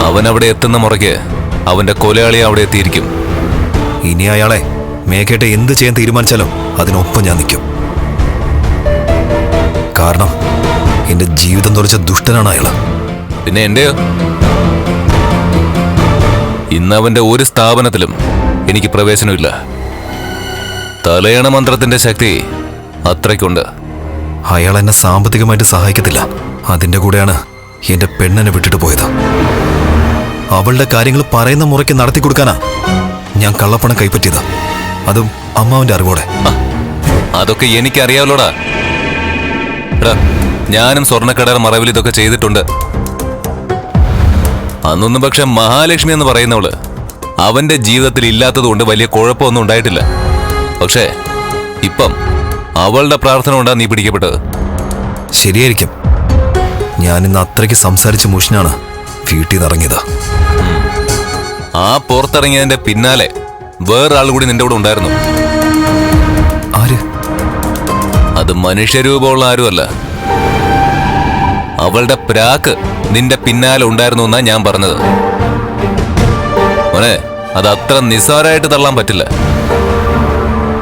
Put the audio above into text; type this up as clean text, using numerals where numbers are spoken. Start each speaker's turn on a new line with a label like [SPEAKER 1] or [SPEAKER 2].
[SPEAKER 1] അവൻ അവിടെ എത്തുന്ന മുറയ്ക്ക് അവന്റെ കൊലയാളി അവിടെ എത്തിയിരിക്കും.
[SPEAKER 2] ഇനി അയാളെ മേഘേട്ട എന്ത് ചെയ്യാൻ തീരുമാനിച്ചാലോ അതിനൊപ്പം ഞാൻ നിൽക്കും. കാരണം എന്റെ ജീവിതം തുറച്ച ദുഷ്ടനാണ് അയാള്.
[SPEAKER 1] പിന്നെ എന്റെയോ? ഇന്ന് അവന്റെ ഒരു സ്ഥാപനത്തിലും എനിക്ക് പ്രവേശനമില്ല. തലയണ മന്ത്രത്തിന്റെ ശക്തി അത്രയ്ക്കുണ്ട്.
[SPEAKER 2] അയാൾ എന്നെ സാമ്പത്തികമായിട്ട് സഹായിക്കത്തില്ല. അതിന്റെ കൂടെയാണ് എന്റെ പെണ്ണിനെ വിട്ടിട്ട് പോയത്. അവളുടെ കാര്യങ്ങൾ പറയുന്ന മുറയ്ക്ക് നടത്തി കൊടുക്കാനാ ഞാൻ കള്ളപ്പണം കൈപ്പറ്റിയത്, അതും അമ്മാവന്റെ അറിവോടെ.
[SPEAKER 1] അതൊക്കെ എനിക്കറിയാവല്ലോടാ. ഞാനും സ്വർണ്ണക്കടയുടെ മറവിൽ ഇതൊക്കെ ചെയ്തിട്ടുണ്ട്. അന്നൊന്നും പക്ഷെ മഹാലക്ഷ്മി എന്ന് പറയുന്നവള് അവന്റെ ജീവിതത്തിൽ ഇല്ലാത്തത് കൊണ്ട് വലിയ കുഴപ്പമൊന്നും ഉണ്ടായിട്ടില്ല. പക്ഷേ ഇപ്പം അവളുടെ പ്രാർത്ഥന കൊണ്ടാ നീ പിടിക്കപ്പെട്ടത്.
[SPEAKER 2] ശരിയായിരിക്കും. ഞാനിന്ന് അത്രയ്ക്ക് സംസാരിച്ച് മുഷിനാണ് വീട്ടിൽ നിന്ന് ഇറങ്ങിയത്.
[SPEAKER 1] ആ പുറത്തിറങ്ങിയതിന്റെ പിന്നാലെ വേറൊരാൾ കൂടി നിന്റെ കൂടെ ഉണ്ടായിരുന്നു.
[SPEAKER 2] ആര്?
[SPEAKER 1] അത് മനുഷ്യരൂപമുള്ള ആരുമല്ല. അവളുടെ പ്രാക്ക് നിന്റെ പിന്നാലെ ഉണ്ടായിരുന്നു എന്നാ ഞാൻ പറഞ്ഞത്. മോനെ, അത് അത്ര നിസ്സാരമായിട്ട് തള്ളാൻ പറ്റില്ല.